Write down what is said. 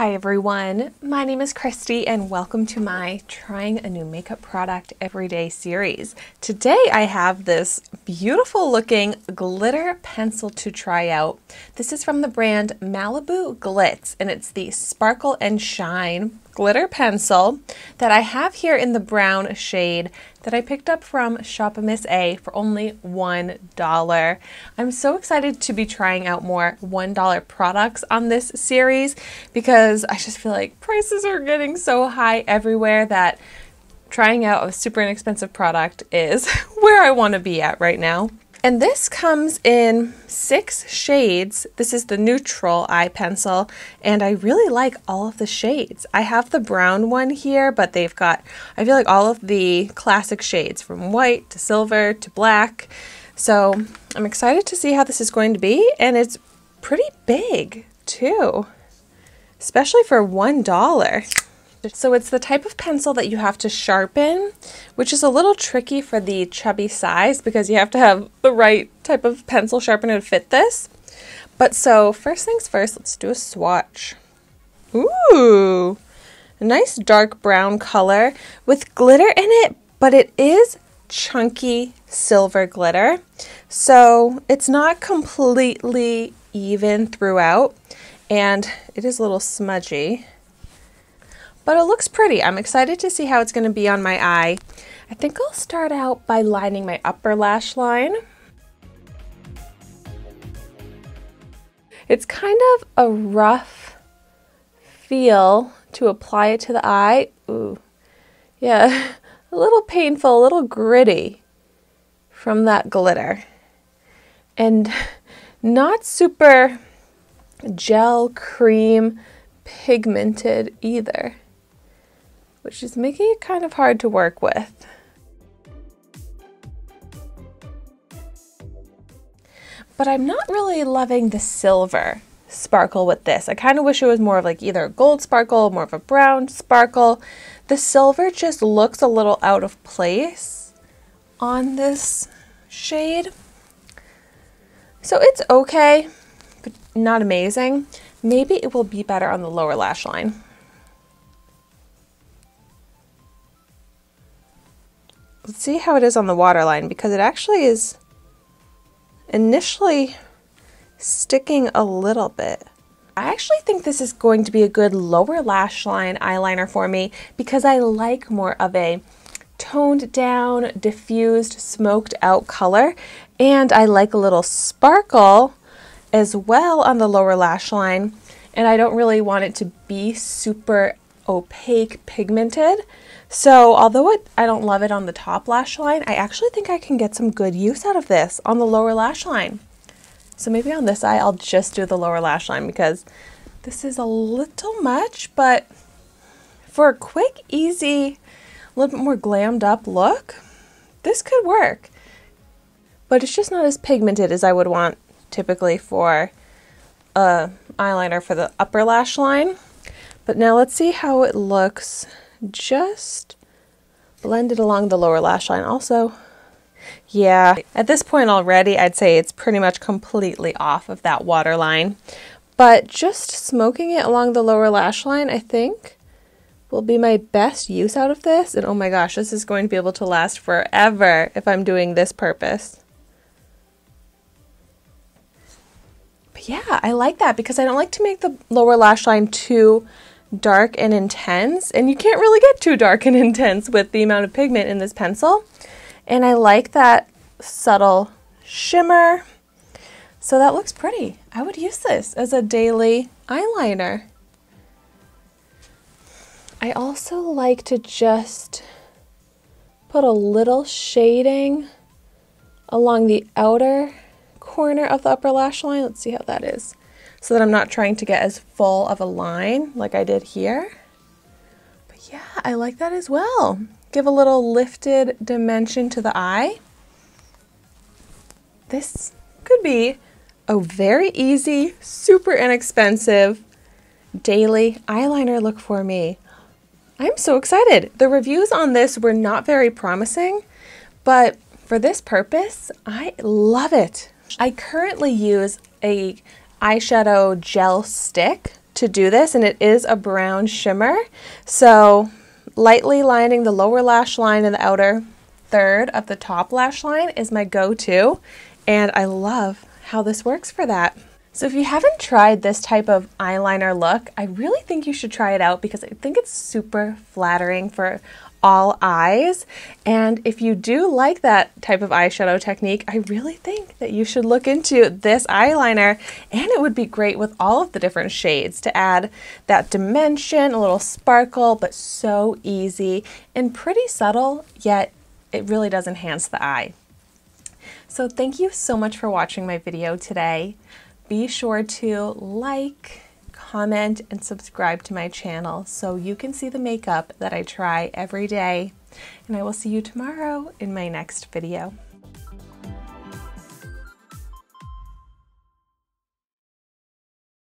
Hi everyone, my name is Christy and welcome to my Trying a New Makeup Product Everyday series. Today I have this beautiful looking glitter pencil to try out. This is from the brand Malibu Glitz and it's the Sparkle and Shine glitter pencil that I have here in the brown shade that I picked up from ShopMissA for only $1. I'm so excited to be trying out more $1 products on this series because I just feel like prices are getting so high everywhere that trying out a super inexpensive product is where I want to be at right now. And this comes in 6 shades. This is the neutral eye pencil, and I really like all of the shades. I have the brown one here, but they've got, I feel like all of the classic shades from white to silver to black. So I'm excited to see how this is going to be, and it's pretty big too, especially for $1. So it's the type of pencil that you have to sharpen, which is a little tricky for the chubby size because you have to have the right type of pencil sharpener to fit this. But so first things first, let's do a swatch. Ooh, a nice dark brown color with glitter in it, but it is chunky silver glitter. So it's not completely even throughout and it is a little smudgy. But it looks pretty. I'm excited to see how it's going to be on my eye. I think I'll start out by lining my upper lash line. It's kind of a rough feel to apply it to the eye. Ooh, yeah, a little painful, a little gritty from that glitter. And not super gel cream pigmented either, which is making it kind of hard to work with. But I'm not really loving the silver sparkle with this. I kind of wish it was more of like either a gold sparkle, more of a brown sparkle. The silver just looks a little out of place on this shade. So it's okay, but not amazing. Maybe it will be better on the lower lash line. Let's see how it is on the waterline because it actually is initially sticking a little bit. I actually think this is going to be a good lower lash line eyeliner for me because I like more of a toned down, diffused, smoked out color, and I like a little sparkle as well on the lower lash line, and I don't really want it to be super opaque pigmented. So although I don't love it on the top lash line, I actually think I can get some good use out of this on the lower lash line. So maybe on this eye I'll just do the lower lash line because this is a little much, but for a quick, easy, a little bit more glammed up look, this could work. But it's just not as pigmented as I would want typically for a eyeliner for the upper lash line. But now let's see how it looks just blended along the lower lash line. Also, yeah, at this point already I'd say it's pretty much completely off of that waterline, but just smoking it along the lower lash line I think will be my best use out of this. And oh my gosh, this is going to be able to last forever if I'm doing this purpose. But yeah, I like that because I don't like to make the lower lash line too dark and intense, and you can't really get too dark and intense with the amount of pigment in this pencil. And I like that subtle shimmer, so that looks pretty. I would use this as a daily eyeliner. I also like to just put a little shading along the outer corner of the upper lash line. Let's see how that is, so that I'm not trying to get as full of a line like I did here. But yeah, I like that as well. Give a little lifted dimension to the eye. This could be a very easy, super inexpensive daily eyeliner look for me. I'm so excited. The reviews on this were not very promising, but for this purpose, I love it. I currently use a eyeshadow gel stick to do this, and it is a brown shimmer. So lightly lining the lower lash line and the outer third of the top lash line is my go-to, and I love how this works for that. So if you haven't tried this type of eyeliner look, I really think you should try it out because I think it's super flattering for all eyes. And if you do like that type of eyeshadow technique, I really think that you should look into this eyeliner, and it would be great with all of the different shades to add that dimension, a little sparkle, but so easy and pretty subtle, yet it really does enhance the eye. So thank you so much for watching my video today. Be sure to like, comment, and subscribe to my channel so you can see the makeup that I try every day. And I will see you tomorrow in my next video.